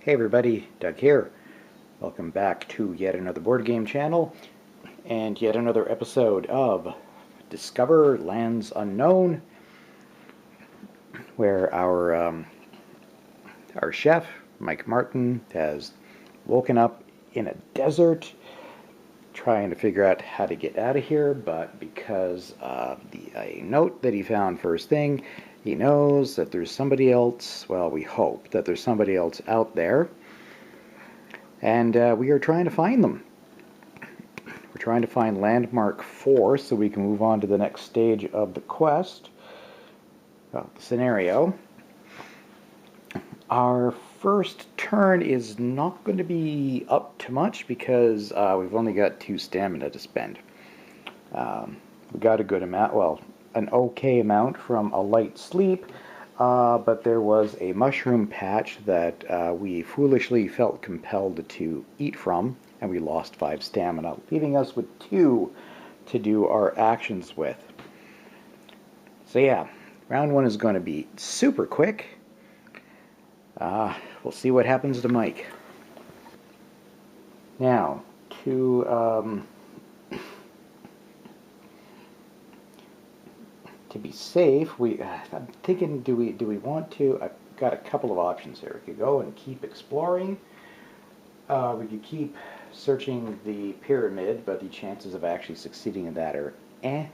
Hey everybody, Doug here. Welcome back to yet another board game channel and yet another episode of Discover Lands Unknown, where our chef, Mike Martin, has woken up in a desert trying to figure out how to get out of here, but because of a note that he found first thing, he knows that there's somebody else, well, we hope that there's somebody else out there, and we are trying to find them. We're trying to find Landmark 4 so we can move on to the next stage of the quest, the scenario. Our first turn is not going to be up to much because we've only got 2 stamina to spend. We got a good amount, well, an okay amount from a light sleep, but there was a mushroom patch that we foolishly felt compelled to eat from, and we lost 5 stamina, leaving us with 2 to do our actions with. So yeah, round 1 is going to be super quick. We'll see what happens to Mike. Now, to be safe, I'm thinking, do we want to? I've got a couple of options here. We could go and keep exploring. We could keep searching the pyramid, but the chances of actually succeeding in that are eh.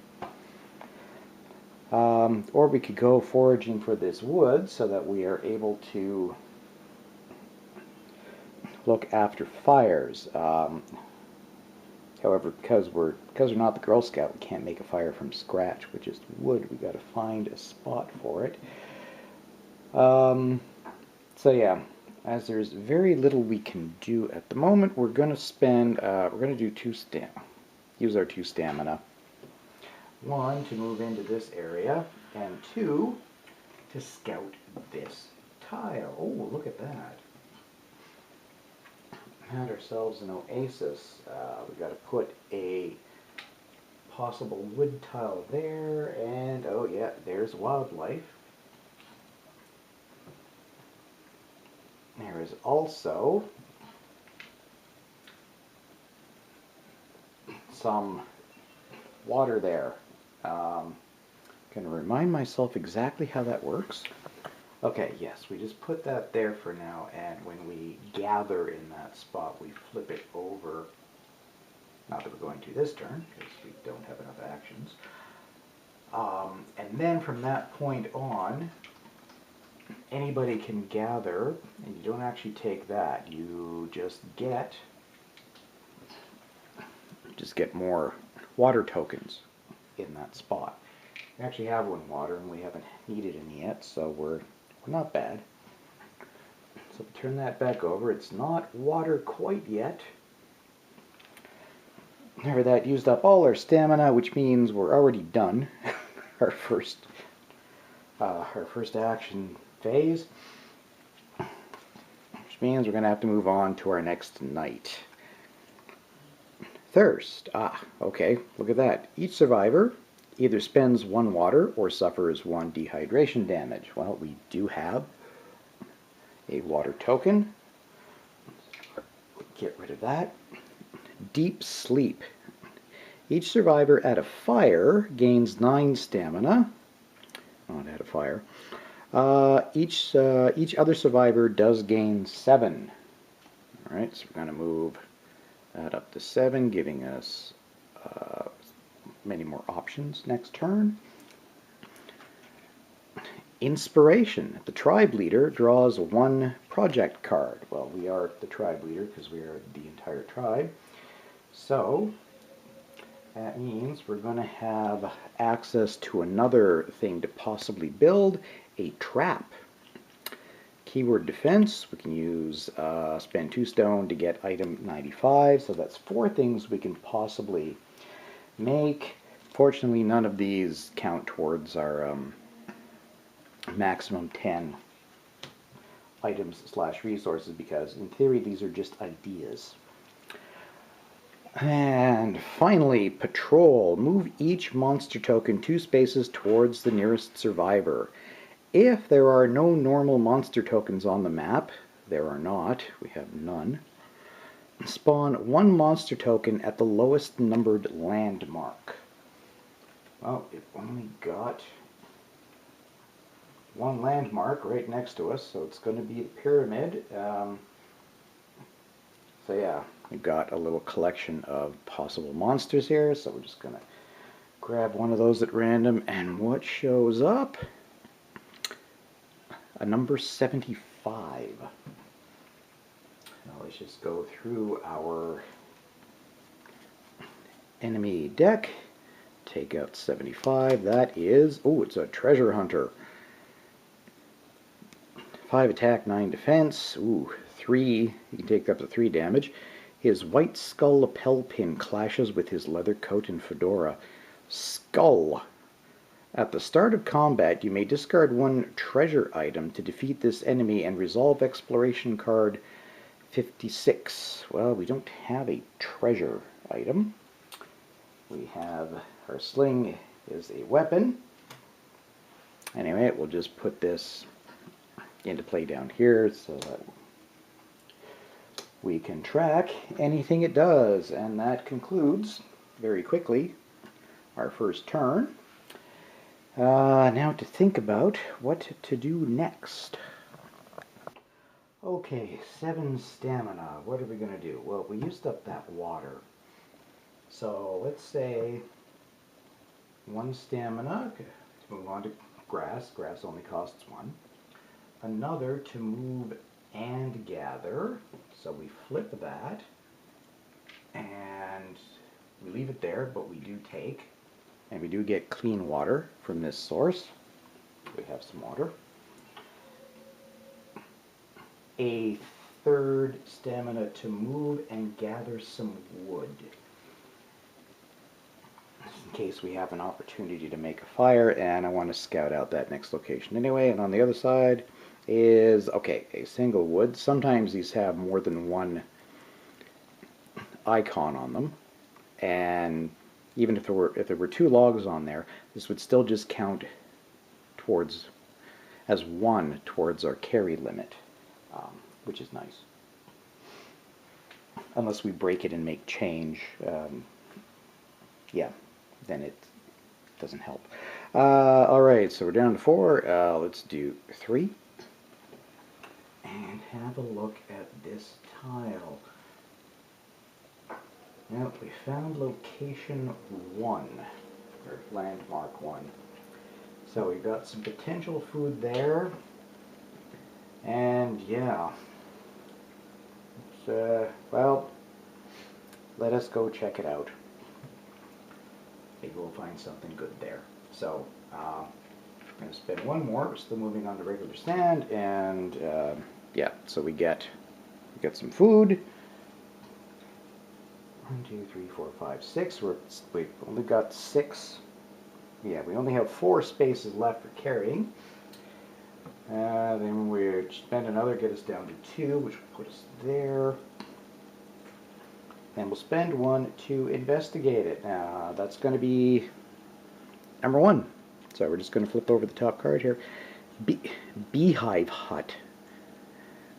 Or we could go foraging for this wood so that we are able to look after fires. However, because we're not the Girl Scout, we can't make a fire from scratch with just wood. We got to find a spot for it. So yeah, as there's very little we can do at the moment, we're going to spend. We're going to do use our 2 stamina. 1 to move into this area, and 2 to scout this tile. Oh, look at that. Had ourselves an oasis. We got to put a possible wood tile there, and oh yeah, there's wildlife. There is also some water there. Going to remind myself exactly how that works. Okay, yes, we just put that there for now, and when we gather in that spot, we flip it over. Not that we're going to this turn, because we don't have enough actions. And then from that point on, anybody can gather, and you don't actually take that. You just get more water tokens in that spot. We actually have 1 water, and we haven't needed any yet, so we're not bad. So turn that back over. It's not water quite yet. There, that used up all our stamina, which means we're already done our first action phase, which means we're going to have to move on to our next night. Thirst. Okay, look at that. Each survivor either spends 1 water or suffers 1 dehydration damage. Well, we do have a water token. Get rid of that. Deep sleep. Each survivor at a fire gains 9 stamina. Not at a fire. Each other survivor does gain 7. All right, so we're going to move that up to 7, giving us many more options next turn. Inspiration. The tribe leader draws 1 project card. Well, we are the tribe leader because we are the entire tribe. So that means we're going to have access to another thing to possibly build, a trap. Keyword defense. We can use spend 2 stone to get item 95. So that's 4 things we can possibly make. Fortunately, none of these count towards our maximum 10 items / resources, because in theory these are just ideas. And finally, patrol. Move each monster token 2 spaces towards the nearest survivor. If there are no normal monster tokens on the map, There are not. We have none. Spawn one monster token at the lowest numbered landmark. Well, it only got one landmark right next to us, so it's going to be the pyramid. So yeah, we've got a little collection of possible monsters here, so we're just going to grab one of those at random, and what shows up? A number 75. Now let's just go through our enemy deck, take out 75. That is, oh, it's a treasure hunter. 5 attack, 9 defense. Ooh, 3, he can take up to 3 damage. His white skull lapel pin clashes with his leather coat and fedora. Skull. At the start of combat, you may discard one treasure item to defeat this enemy and resolve exploration card 56. Well, we don't have a treasure item. We have our sling is a weapon. Anyway, we'll just put this into play down here so that we can track anything it does. And that concludes, very quickly, our first turn. Now to think about what to do next. Okay, 7 stamina. What are we going to do? Well, we used up that water. So let's say 1 stamina to move on to grass. Grass only costs 1. Another to move and gather. So we flip that. And we leave it there, but we do take. And we do get clean water from this source. We have some water. A 3rd stamina to move and gather some wood. In case we have an opportunity to make a fire and I want to scout out that next location anyway. And on the other side is, okay, a single wood. Sometimes these have more than one icon on them. And even if there were 2 logs on there, this would still just count towards as 1 towards our carry limit, which is nice. Unless we break it and make change, yeah, then it doesn't help. All right, so we're down to 4. Let's do 3, and have a look at this tile. Now, we found location 1, or landmark 1. So we've got some potential food there. And yeah, well, let us go check it out. Maybe we'll find something good there. So, I'm going to spend 1 more. We're still moving on to regular sand, and yeah, so we get some food. 1, 2, 3, 4, 5, 6. We've only got 6. Yeah, we only have 4 spaces left for carrying. Then we spend another, get us down to 2, which will put us there. And we'll spend 1 to investigate it. Now, that's going to be number 1. So we're just going to flip over the top card here. Beehive hut.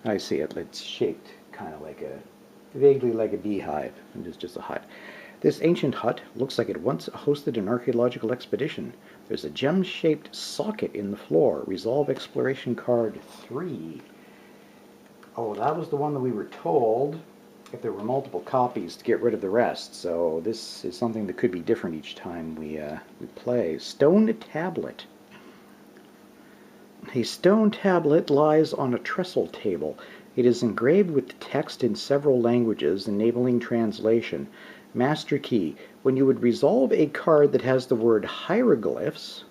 I see it. It's shaped kind of like vaguely like a beehive, and it's just a hut. This ancient hut looks like it once hosted an archaeological expedition. There's a gem-shaped socket in the floor. Resolve exploration card 3. Oh, that was the one that we were told, if there were multiple copies, to get rid of the rest. So this is something that could be different each time we play. Stone tablet. A stone tablet lies on a trestle table. It is engraved with text in several languages, enabling translation. Master key. When you would resolve a card that has the word hieroglyphs,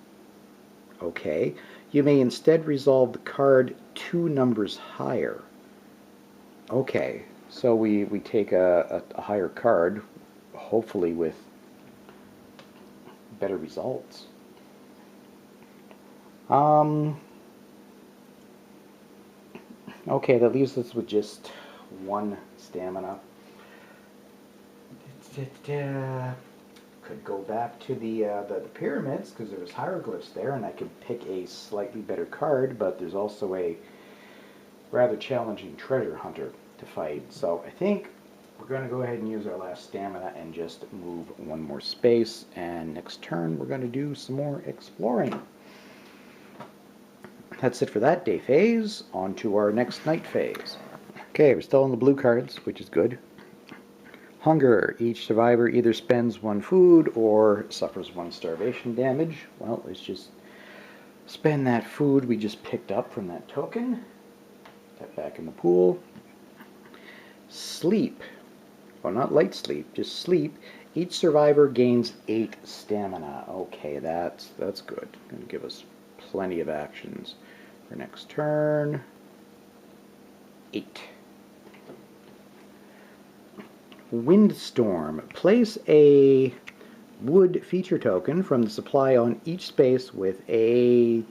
okay, you may instead resolve the card 2 numbers higher. Okay, so we take a higher card, hopefully with better results. Okay, that leaves us with just 1 stamina. Could go back to the pyramids, because there was hieroglyphs there, and I could pick a slightly better card, but there's also a rather challenging treasure hunter to fight. So I think we're going to go ahead and use our last stamina and just move one more space. And next turn, we're going to do some more exploring. That's it for that day phase. On to our next night phase. Okay, we're still on the blue cards, which is good. Hunger. Each survivor either spends one food or suffers one starvation damage. Well, let's just spend that food we just picked up from that token. That back in the pool. Sleep. Well, not light sleep, just sleep. Each survivor gains 8 stamina. Okay, that's good. Going to give us plenty of actions for next turn. 8. Windstorm. Place a wood feature token from the supply on each space with a...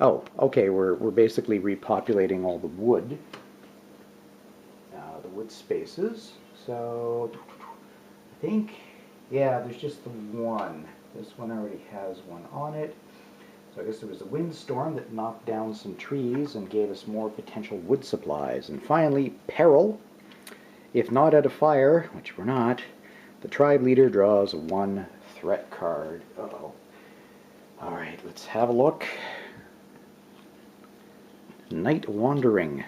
Oh, okay, we're basically repopulating all the wood spaces. So I think, yeah, there's just the one. This one already has one on it. So I guess there was a windstorm that knocked down some trees and gave us more potential wood supplies. And finally, peril. If not at a fire, which we're not, the tribe leader draws 1 threat card. Uh-oh. Alright, let's have a look. Night Wandering.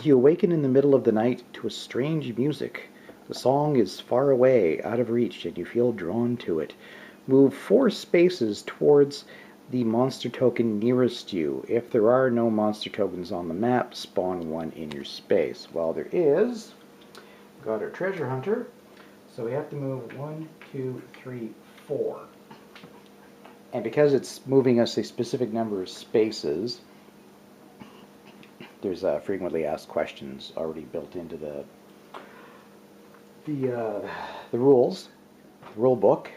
You awaken in the middle of the night to a strange music. The song is far away, out of reach, and you feel drawn to it. Move 4 spaces towards the monster token nearest you. If there are no monster tokens on the map, spawn one in your space. Well, there is. Got our treasure hunter. So we have to move 1, 2, 3, 4. And because it's moving us a specific number of spaces, there's frequently asked questions already built into the rules, the rule book.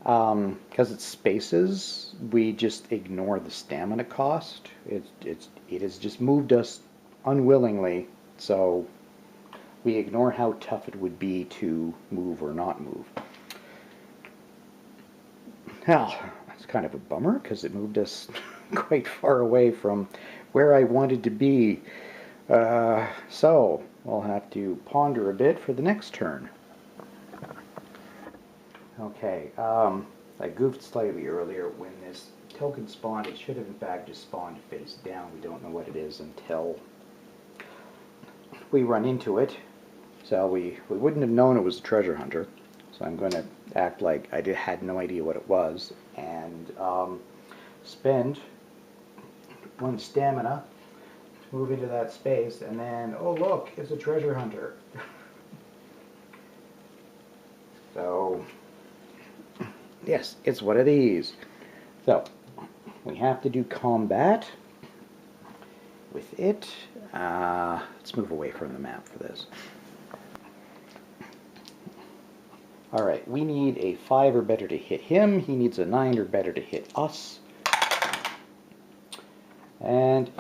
Because it's spaces, we just ignore the stamina cost. It has just moved us unwillingly, so we ignore how tough it would be to move or not move. Well, that's kind of a bummer, because it moved us quite far away from where I wanted to be. So we'll have to ponder a bit for the next turn. Okay, I goofed slightly earlier. When this token spawned, it should have in fact just spawned face down. We don't know what it is until we run into it. So we wouldn't have known it was a treasure hunter. So I'm going to act like I had no idea what it was and spend 1 stamina, move into that space, and then, oh look, it's a treasure hunter. So, yes, it's one of these. So, we have to do combat with it. Let's move away from the map for this. Alright, we need a 5 or better to hit him. He needs a 9 or better to hit us. And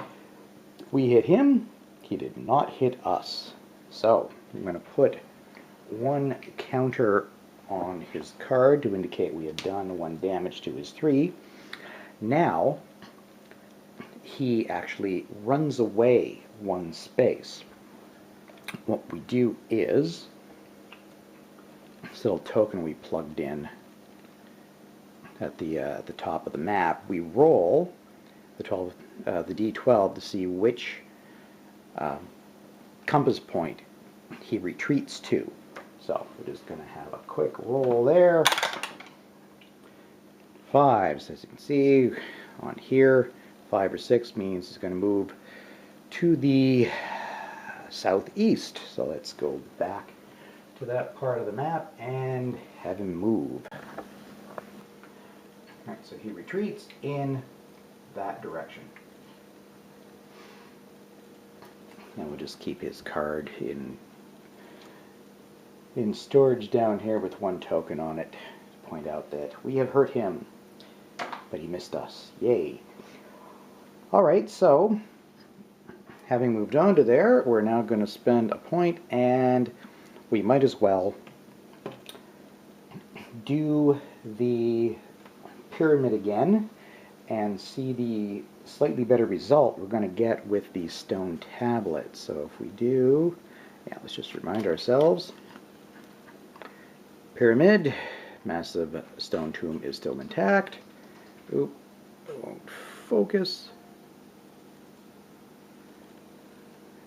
we hit him. He did not hit us. So, I'm going to put 1 counter on his card to indicate we have done 1 damage to his 3. Now, he actually runs away 1 space. What we do is, this little token we plugged in at the top of the map, we roll the D12 to see which compass point he retreats to. So we're just going to have a quick roll there. 5s, as you can see on here, 5 or 6 means he's going to move to the southeast. So let's go back to that part of the map and have him move. Alright, so he retreats in that direction. And we'll just keep his card in storage down here with 1 token on it to point out that we have hurt him, but he missed us. Yay. Alright, so having moved on to there, we're now going to spend a point, and we might as well do the pyramid again and see the slightly better result we're going to get with the stone tablet. So if we do, yeah, let's just remind ourselves. Pyramid, massive stone tomb is still intact. Oop, it won't focus.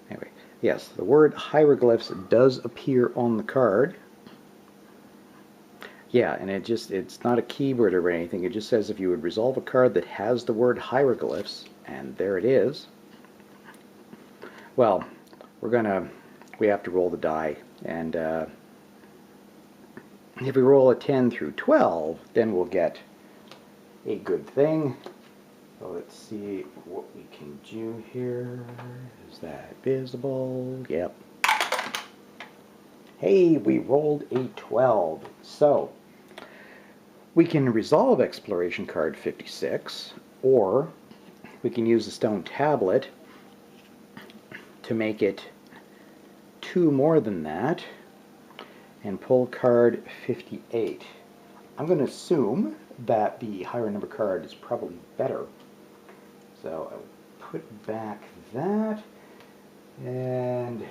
Anyway, yes, the word hieroglyphs does appear on the card. Yeah, and it's not a keyword or anything. It just says if you would resolve a card that has the word hieroglyphs, and there it is. Well, we have to roll the die, and if we roll a 10 through 12, then we'll get a good thing. So let's see what we can do here. Is that visible? Yep. Hey, we rolled a 12. So we can resolve Exploration card 56, or we can use the stone tablet to make it 2 more than that and pull card 58. I'm going to assume that the higher number card is probably better. So I'll put back that and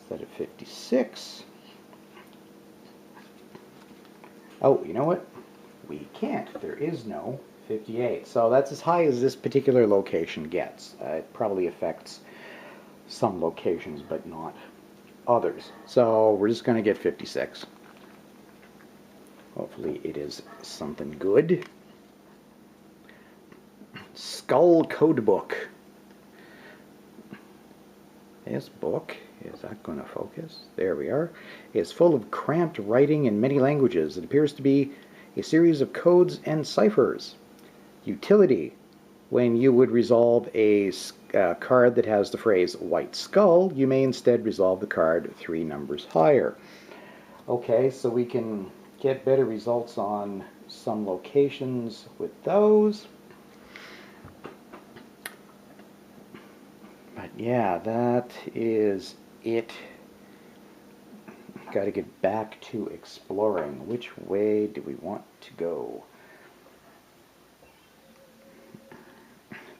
set it 56. Oh, you know what? We can't. There is no 58. So that's as high as this particular location gets. It probably affects some locations, but not others. So we're just going to get 56. Hopefully it is something good. Skull Codebook. This book, is that going to focus? There we are. It's full of cramped writing in many languages. It appears to be a series of codes and ciphers. Utility. When you would resolve a card that has the phrase White Skull, you may instead resolve the card 3 numbers higher. Okay, so we can get better results on some locations with those. But yeah, that is it. Got to get back to exploring. Which way do we want to go?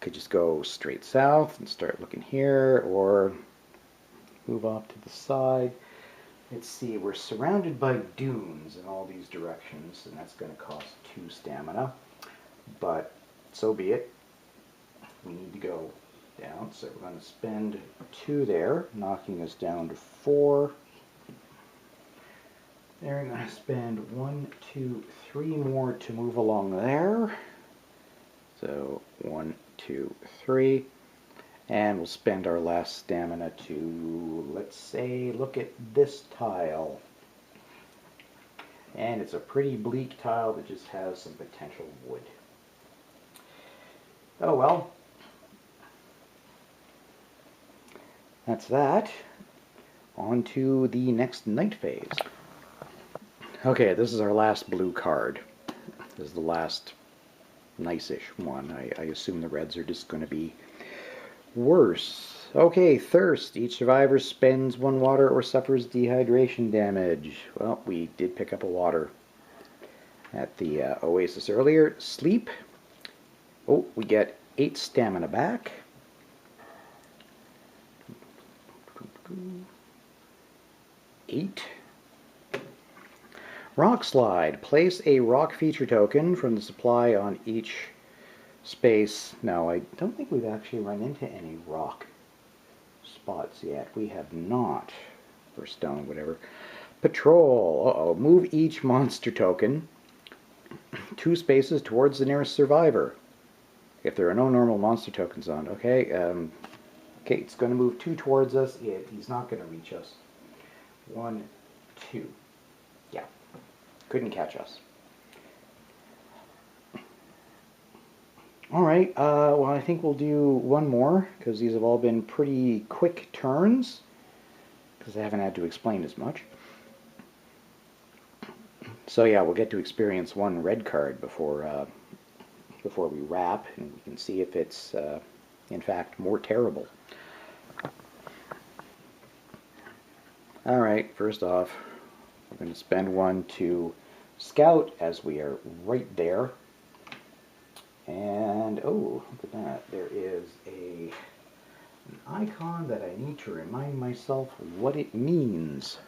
Could just go straight south and start looking here, or move off to the side. Let's see, we're surrounded by dunes in all these directions, and that's going to cost 2 stamina. But so be it. We need to go down, so we're going to spend 2 there, knocking us down to 4. Then we're going to spend 1, 2, 3 more to move along there. So 1, 2, 3. And we'll spend our last stamina to, let's say, look at this tile. And it's a pretty bleak tile that just has some potential wood. Oh well. That's that. On to the next night phase. Okay, this is our last blue card. This is the last nice-ish one. I assume the reds are just going to be worse. Okay, thirst. Each survivor spends 1 water or suffers dehydration damage. Well, we did pick up a water at the oasis earlier. Sleep. Oh, we get 8 stamina back. 8. Rock slide. Place a rock feature token from the supply on each space. No, I don't think we've actually run into any rock spots yet. We have not. Or stone, whatever. Patrol. Uh-oh. Move each monster token 2 spaces towards the nearest survivor. If there are no normal monster tokens on. Okay, okay, it's going to move 2 towards us. He's not going to reach us. 1, 2. Yeah. Couldn't catch us. Alright, well I think we'll do 1 more, because these have all been pretty quick turns, because I haven't had to explain as much. So yeah, we'll get to experience 1 red card before we wrap, and we can see if it's in fact more terrible. Alright, first off, we're going to spend 1 to scout, as we are right there. oh, look at that. There is an icon that I need to remind myself what it means.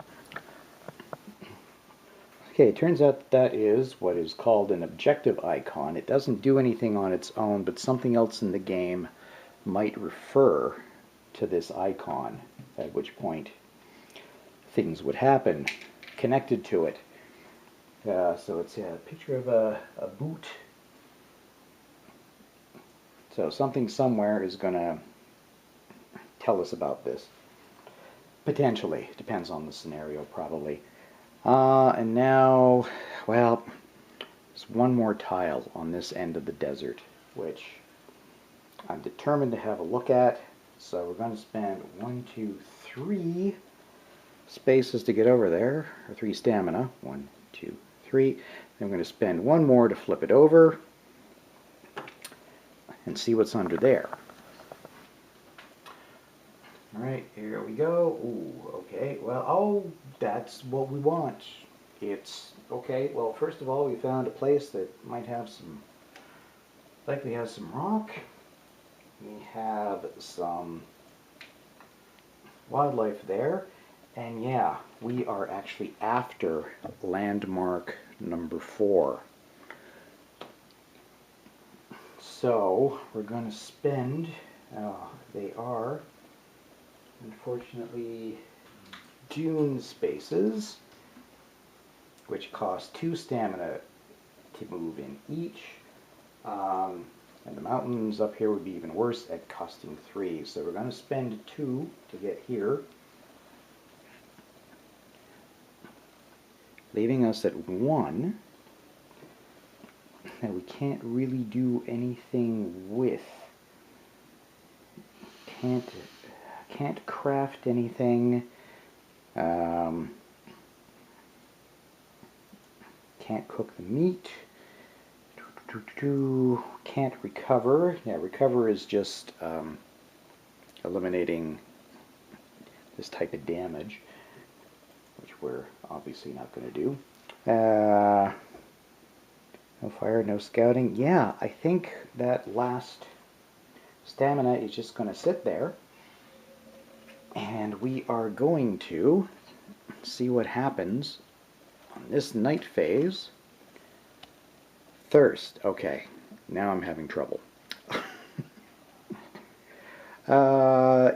Okay, it turns out that is what is called an objective icon. It doesn't do anything on its own, but something else in the game might refer to this icon, at which point things would happen connected to it. So it's a picture of a boot. So something somewhere is going to tell us about this. Potentially. Depends on the scenario, probably. And now, well, there's one more tile on this end of the desert, which I'm determined to have a look at. So we're going to spend 1, 2, 3 spaces to get over there, or 3 stamina. 1, 2, 3. Then I'm going to spend 1 more to flip it over and see what's under there. Alright, here we go. Ooh, okay, well, oh, that's what we want. It's, okay, well, first of all, we found a place that might have some, likely has some rock. We have some wildlife there. And yeah, we are actually after landmark number 4. So, we're going to spend, they are, unfortunately, dune spaces, which cost 2 stamina to move in each. And the mountains up here would be even worse at costing 3. So we're going to spend 2 to get here, leaving us at 1 that we can't really do anything with. Can't craft anything. Can't cook the meat. Can't recover. Yeah, recover is just eliminating this type of damage, which we're obviously not going to do. No fire, no scouting. Yeah, I think that last stamina is just going to sit there. And we are going to see what happens on this night phase. Thirst. Okay, now I'm having trouble.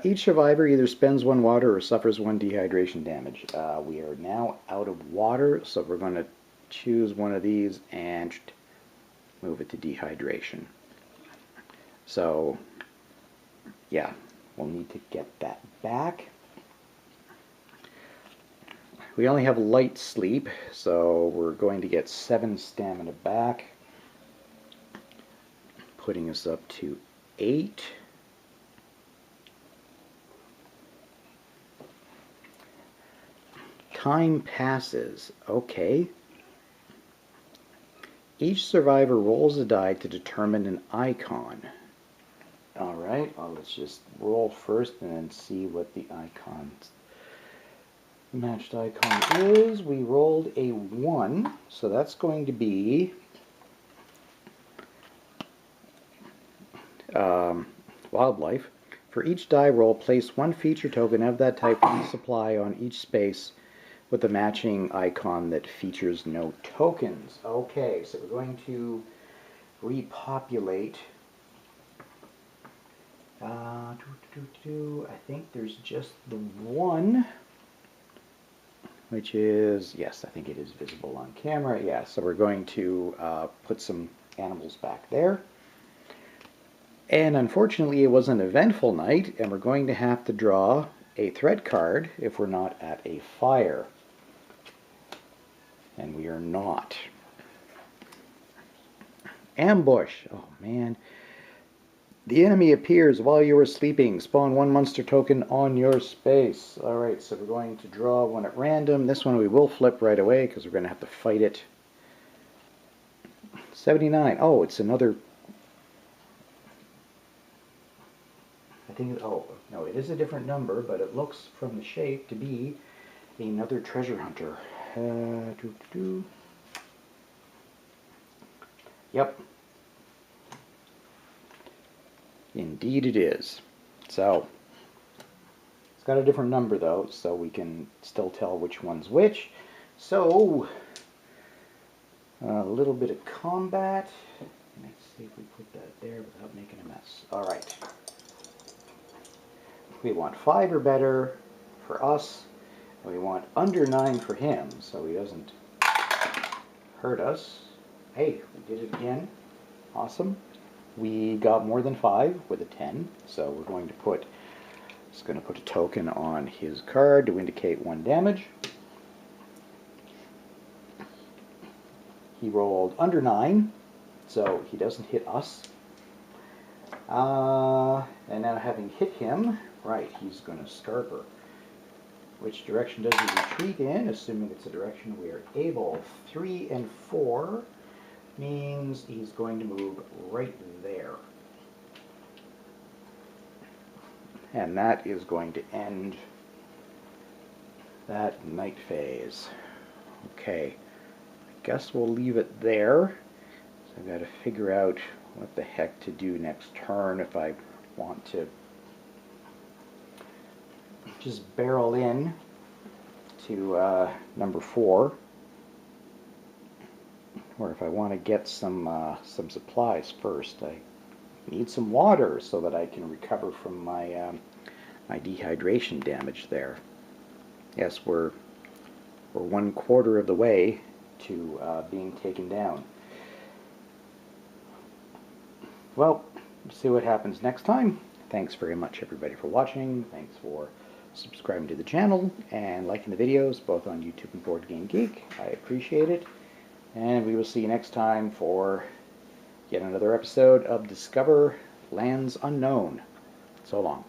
Each survivor either spends 1 water or suffers 1 dehydration damage. We are now out of water, so we're going to choose one of these and move it to dehydration. So, yeah, we'll need to get that back. We only have light sleep, so we're going to get 7 stamina back, putting us up to 8. Time passes. Okay. Each survivor rolls a die to determine an icon. Alright, well, let's just roll first and then see what the matched icon is. We rolled a 1, so that's going to be wildlife. For each die roll, place 1 feature token of that type in the supply on each space with a matching icon that features no tokens. Okay, so we're going to repopulate. I think there's just the 1, which is, yes, I think it is visible on camera. Yeah, so we're going to put some animals back there. And unfortunately, it was an eventful night, and we're going to have to draw a threat card if we're not at a fire. And we are not. Ambush. Oh, man. The enemy appears while you are sleeping. Spawn 1 monster token on your space. Alright, so we're going to draw 1 at random. This one we will flip right away because we're going to have to fight it. 79. Oh, it's another... I think... Oh, no, it is a different number, but it looks from the shape to be another treasure hunter. Yep. Indeed it is. So, it's got a different number though, so we can still tell which one's which. So, a little bit of combat. Let's see if we put that there without making a mess. Alright. We want 5 or better for us. And we want under 9 for him, so he doesn't hurt us. Hey, we did it again. Awesome. We got more than 5 with a 10, so we're going to put, just going to put a token on his card to indicate 1 damage. He rolled under 9, so he doesn't hit us. And now having hit him, right, he's going to Scarper. Which direction does he retreat in? Assuming it's a direction we are able. 3 and 4 means he's going to move right there. And that is going to end that night phase. Okay, I guess we'll leave it there. So I've got to figure out what the heck to do next turn if I want to just barrel in to number 4, or if I want to get some supplies first. I need some water so that I can recover from my my dehydration damage there. Yes, we're 1/4 of the way to being taken down. Well, see what happens next time. Thanks very much everybody for watching. Thanks for subscribing to the channel and liking the videos both on YouTube and Board Game Geek. I appreciate it. And we will see you next time for yet another episode of Discover Lands Unknown. So long.